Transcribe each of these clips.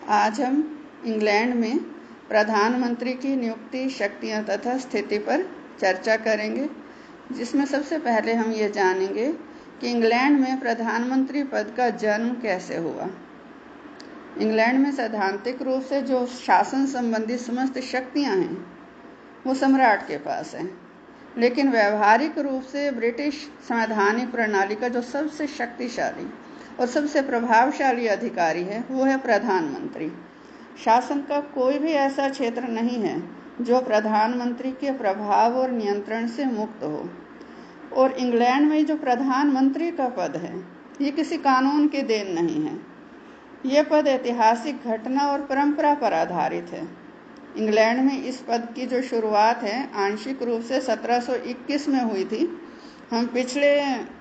आज हम इंग्लैंड में प्रधानमंत्री की नियुक्ति, शक्तियां तथा स्थिति पर चर्चा करेंगे, जिसमें सबसे पहले हम ये जानेंगे कि इंग्लैंड में प्रधानमंत्री पद का जन्म कैसे हुआ। इंग्लैंड में सैद्धांतिक रूप से जो शासन संबंधी समस्त शक्तियां हैं वो सम्राट के पास हैं, लेकिन व्यवहारिक रूप से ब्रिटिश संवैधानिक प्रणाली का जो सबसे शक्तिशाली और सबसे प्रभावशाली अधिकारी है वो है प्रधानमंत्री। शासन का कोई भी ऐसा क्षेत्र नहीं है जो प्रधानमंत्री के प्रभाव और नियंत्रण से मुक्त हो। और इंग्लैंड में जो प्रधानमंत्री का पद है ये किसी कानून की देन नहीं है, ये पद ऐतिहासिक घटना और परंपरा पर आधारित है। इंग्लैंड में इस पद की जो शुरुआत है आंशिक रूप से 1721 में हुई थी। हम पिछले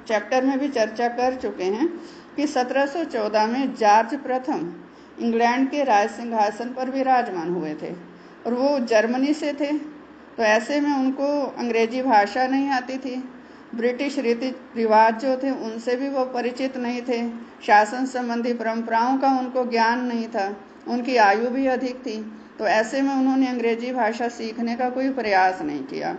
चैप्टर में भी चर्चा कर चुके हैं कि 1714 में जॉर्ज प्रथम इंग्लैंड के राज सिंहासन पर विराजमान हुए थे और वो जर्मनी से थे, तो ऐसे में उनको अंग्रेजी भाषा नहीं आती थी, ब्रिटिश रीति रिवाज जो थे उनसे भी वो परिचित नहीं थे, शासन संबंधी परंपराओं का उनको ज्ञान नहीं था, उनकी आयु भी अधिक थी। तो ऐसे में उन्होंने अंग्रेजी भाषा सीखने का कोई प्रयास नहीं किया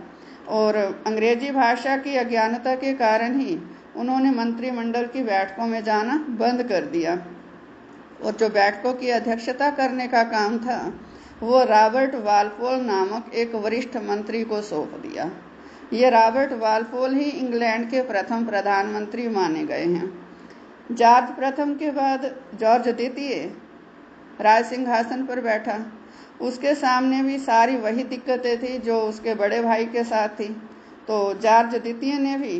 और अंग्रेजी भाषा की अज्ञानता के कारण ही उन्होंने मंत्रिमंडल की बैठकों में जाना बंद कर दिया और जो बैठकों की अध्यक्षता करने का काम था वो रॉबर्ट वालपोल नामक एक वरिष्ठ मंत्री को सौंप दिया। ये रॉबर्ट वालपोल ही इंग्लैंड के प्रथम प्रधानमंत्री माने गए हैं। जॉर्ज प्रथम के बाद जॉर्ज द्वितीय राज सिंहासन पर बैठा। उसके सामने भी सारी वही दिक्कतें थी जो उसके बड़े भाई के साथ थी। तो जॉर्ज द्वितीय ने भी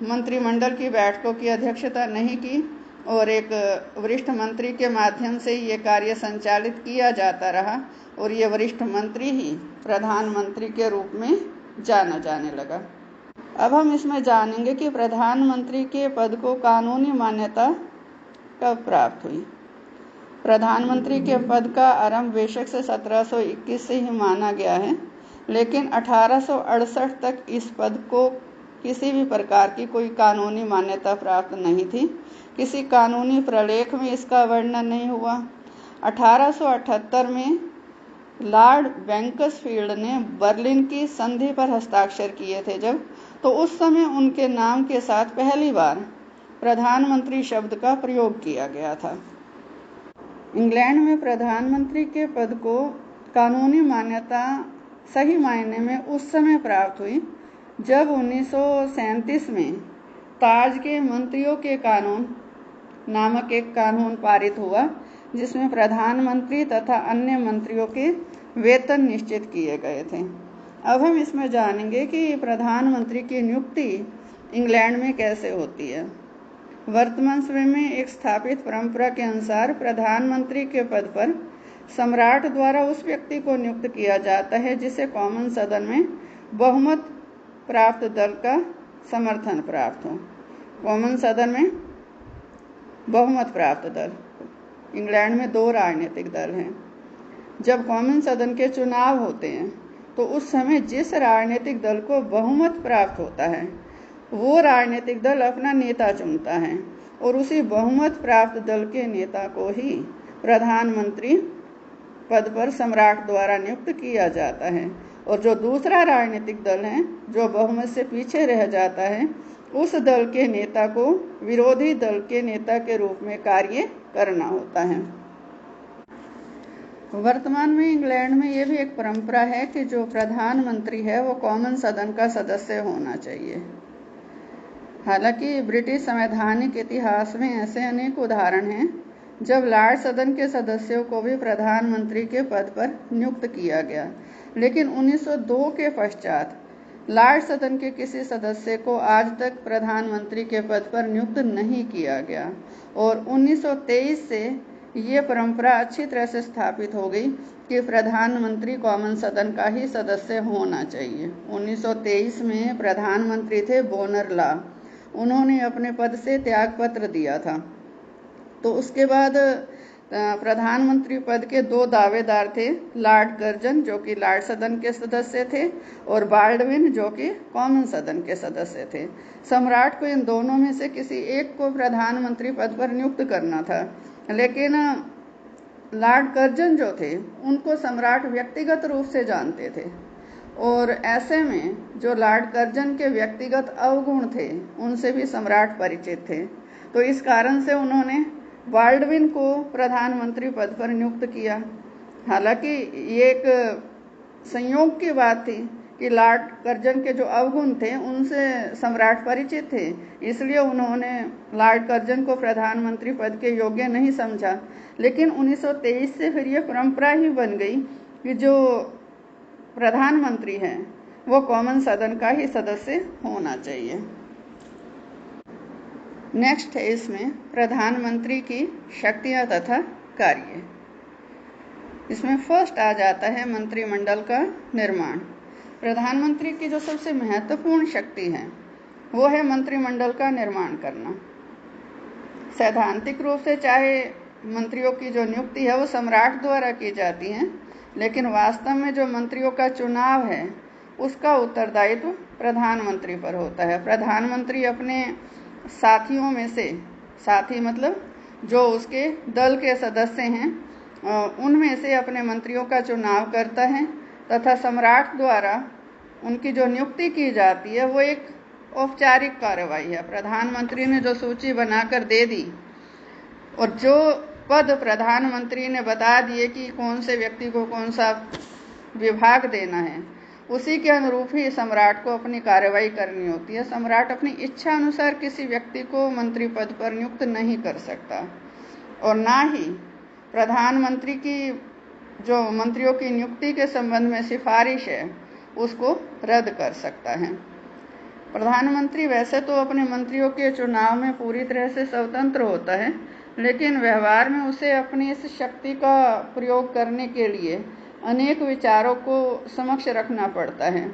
मंत्रिमंडल की बैठकों की अध्यक्षता नहीं की और एक वरिष्ठ मंत्री के माध्यम से ये कार्य संचालित किया जाता रहा और ये वरिष्ठ मंत्री ही प्रधानमंत्री के रूप में जाना जाने लगा। अब हम इसमें जानेंगे कि प्रधानमंत्री के पद को कानूनी मान्यता कब प्राप्त हुई। प्रधानमंत्री के पद का आरंभ बेशक से 1721 से ही माना गया है, लेकिन 1868 तक इस पद को किसी भी प्रकार की कोई कानूनी मान्यता प्राप्त नहीं थी। किसी कानूनी प्रलेख में इसका वर्णन नहीं हुआ। 1878 में लॉर्ड बेंकसफील्ड ने बर्लिन की संधि पर हस्ताक्षर किए थे जब, तो उस समय उनके नाम के साथ पहली बार प्रधानमंत्री शब्द का प्रयोग किया गया था। इंग्लैंड में प्रधानमंत्री के पद को कानूनी मान्यता सही मायने में उस समय प्राप्त हुई जब 1937 में ताज के मंत्रियों के कानून नामक एक कानून पारित हुआ, जिसमें प्रधानमंत्री तथा अन्य मंत्रियों के वेतन निश्चित किए गए थे। अब हम इसमें जानेंगे कि प्रधानमंत्री की नियुक्ति इंग्लैंड में कैसे होती है। वर्तमान समय में एक स्थापित परंपरा के अनुसार प्रधानमंत्री के पद पर सम्राट द्वारा उस व्यक्ति को नियुक्त किया जाता है जिसे कॉमन सदन में बहुमत प्राप्त दल का समर्थन प्राप्त हो। कॉमन सदन में बहुमत प्राप्त दल, इंग्लैंड में 2 राजनीतिक दल हैं। जब कॉमन सदन के चुनाव होते हैं तो उस समय जिस राजनीतिक दल को बहुमत प्राप्त होता है वो राजनीतिक दल अपना नेता चुनता है और उसी बहुमत प्राप्त दल के नेता को ही प्रधानमंत्री पद पर सम्राट द्वारा नियुक्त किया जाता है और जो दूसरा राजनीतिक दल है जो बहुमत से पीछे रह जाता है उस दल के नेता को विरोधी दल के नेता के रूप में कार्य करना होता है। वर्तमान में इंग्लैंड में यह भी एक परंपरा है कि जो प्रधानमंत्री है वो कॉमन सदन का सदस्य होना चाहिए। हालांकि ब्रिटिश संवैधानिक इतिहास में ऐसे अनेक उदाहरण हैं जब लॉर्ड सदन के सदस्यों को भी प्रधानमंत्री के पद पर नियुक्त किया गया, लेकिन 1902 के पश्चात लॉर्ड सदन के किसी सदस्य को आज तक प्रधानमंत्री के पद पर नियुक्त नहीं किया गया और 1923 से ये परंपरा अच्छी तरह से स्थापित हो गई कि प्रधानमंत्री कॉमन सदन का ही सदस्य होना चाहिए। 1923 में प्रधानमंत्री थे बोनर लॉ, उन्होंने अपने पद से त्यागपत्र दिया था। तो उसके बाद प्रधानमंत्री पद के 2 दावेदार थे, लॉर्ड कर्जन जो कि लॉर्ड सदन के सदस्य थे और बाल्डविन जो कि कॉमन सदन के सदस्य थे। सम्राट को इन दोनों में से किसी एक को प्रधानमंत्री पद पर नियुक्त करना था, लेकिन लॉर्ड कर्जन जो थे उनको सम्राट व्यक्तिगत रूप से जानते थे, और ऐसे में जो लॉर्ड कर्जन के व्यक्तिगत अवगुण थे उनसे भी सम्राट परिचित थे। तो इस कारण से उन्होंने बाल्डविन को प्रधानमंत्री पद पर नियुक्त किया। हालांकि ये एक संयोग की बात थी कि लॉर्ड कर्जन के जो अवगुण थे उनसे सम्राट परिचित थे, इसलिए उन्होंने लॉर्ड कर्जन को प्रधानमंत्री पद के योग्य नहीं समझा। लेकिन 1923 से फिर ये परंपरा ही बन गई कि जो प्रधानमंत्री हैं वो कॉमन सदन का ही सदस्य होना चाहिए। नेक्स्ट है इसमें प्रधानमंत्री की शक्तियां तथा कार्य। इसमें फर्स्ट आ जाता है मंत्रिमंडल का निर्माण। प्रधानमंत्री की जो सबसे महत्वपूर्ण शक्ति है वो है मंत्रिमंडल का निर्माण करना। सैद्धांतिक रूप से चाहे मंत्रियों की जो नियुक्ति है वो सम्राट द्वारा की जाती है, लेकिन वास्तव में जो मंत्रियों का चुनाव है उसका उत्तरदायित्व प्रधानमंत्री पर होता है। प्रधानमंत्री अपने साथियों में से, साथी मतलब जो उसके दल के सदस्य हैं, उनमें से अपने मंत्रियों का चुनाव करता है तथा सम्राट द्वारा उनकी जो नियुक्ति की जाती है वो एक औपचारिक कार्रवाई है। प्रधानमंत्री ने जो सूची बनाकर दे दी और जो पद प्रधानमंत्री ने बता दिए कि कौन से व्यक्ति को कौन सा विभाग देना है, उसी के अनुरूप ही सम्राट को अपनी कार्रवाई करनी होती है। सम्राट अपनी इच्छा अनुसार किसी व्यक्ति को मंत्री पद पर नियुक्त नहीं कर सकता, और ना ही प्रधानमंत्री की जो मंत्रियों की नियुक्ति के संबंध में सिफारिश है उसको रद्द कर सकता है। प्रधानमंत्री वैसे तो अपने मंत्रियों के चुनाव में पूरी तरह से स्वतंत्र होता है, लेकिन व्यवहार में उसे अपनी इस शक्ति का प्रयोग करने के लिए अनेक विचारों को समक्ष रखना पड़ता है।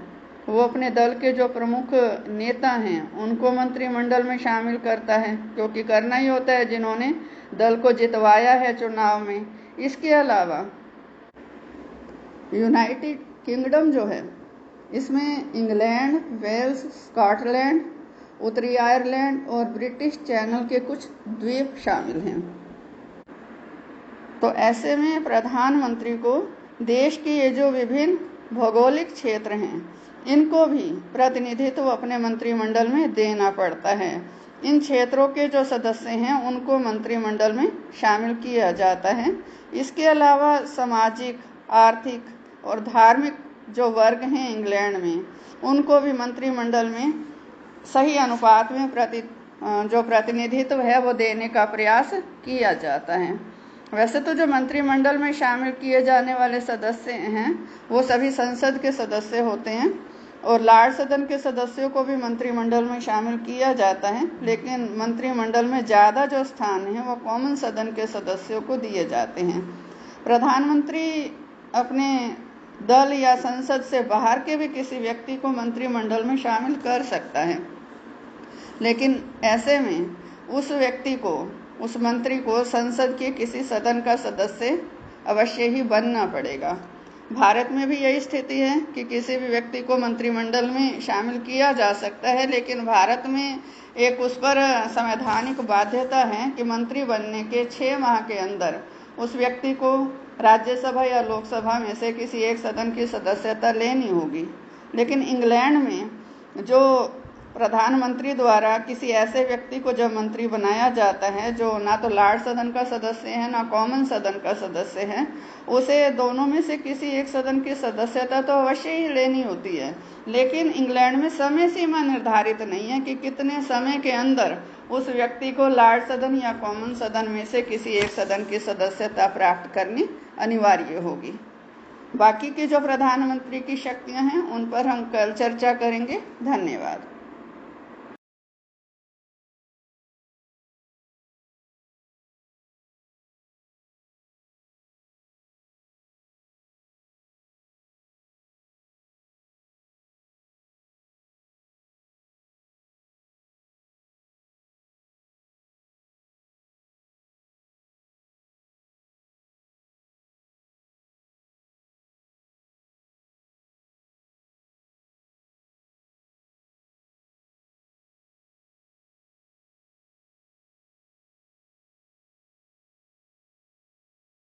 वो अपने दल के जो प्रमुख नेता हैं उनको मंत्रिमंडल में शामिल करता है, क्योंकि करना ही होता है जिन्होंने दल को जितवाया है चुनाव में। इसके अलावा यूनाइटेड किंगडम जो है इसमें इंग्लैंड, वेल्स, स्कॉटलैंड, उत्तरी आयरलैंड और ब्रिटिश चैनल के कुछ द्वीप शामिल हैं। तो ऐसे में प्रधानमंत्री को देश के ये जो विभिन्न भौगोलिक क्षेत्र हैं इनको भी प्रतिनिधित्व अपने मंत्रिमंडल में देना पड़ता है। इन क्षेत्रों के जो सदस्य हैं उनको मंत्रिमंडल में शामिल किया जाता है। इसके अलावा सामाजिक, आर्थिक और धार्मिक जो वर्ग हैं इंग्लैंड में, उनको भी मंत्रिमंडल में सही अनुपात में जो प्रतिनिधित्व है वो देने का प्रयास किया जाता है। वैसे तो जो मंत्रिमंडल में शामिल किए जाने वाले सदस्य हैं वो सभी संसद के सदस्य होते हैं, और लॉर्ड सदन के सदस्यों को भी मंत्रिमंडल में शामिल किया जाता है, लेकिन मंत्रिमंडल में ज़्यादा जो स्थान है वो कॉमन सदन के सदस्यों को दिए जाते हैं। प्रधानमंत्री अपने दल या संसद से बाहर के भी किसी व्यक्ति को मंत्रिमंडल में शामिल कर सकता है, लेकिन ऐसे में उस व्यक्ति को, उस मंत्री को संसद के किसी सदन का सदस्य अवश्य ही बनना पड़ेगा। भारत में भी यही स्थिति है कि किसी भी व्यक्ति को मंत्रिमंडल में शामिल किया जा सकता है, लेकिन भारत में एक उस पर संवैधानिक बाध्यता है कि मंत्री बनने के 6 माह के अंदर उस व्यक्ति को राज्यसभा या लोकसभा में से किसी एक सदन की सदस्यता लेनी होगी। लेकिन इंग्लैंड में जो प्रधानमंत्री द्वारा किसी ऐसे व्यक्ति को जब मंत्री बनाया जाता है जो ना तो लॉर्ड सदन का सदस्य है ना कॉमन सदन का सदस्य है, उसे दोनों में से किसी एक सदन की सदस्यता तो अवश्य ही लेनी होती है। लेकिन इंग्लैंड में समय सीमा निर्धारित नहीं है कि कितने समय के अंदर उस व्यक्ति को लॉर्ड सदन या कॉमन सदन में से किसी एक सदन की सदस्यता प्राप्त करनी अनिवार्य होगी। बाकी की जो प्रधानमंत्री की शक्तियां हैं उन पर हम कल चर्चा करेंगे। धन्यवाद।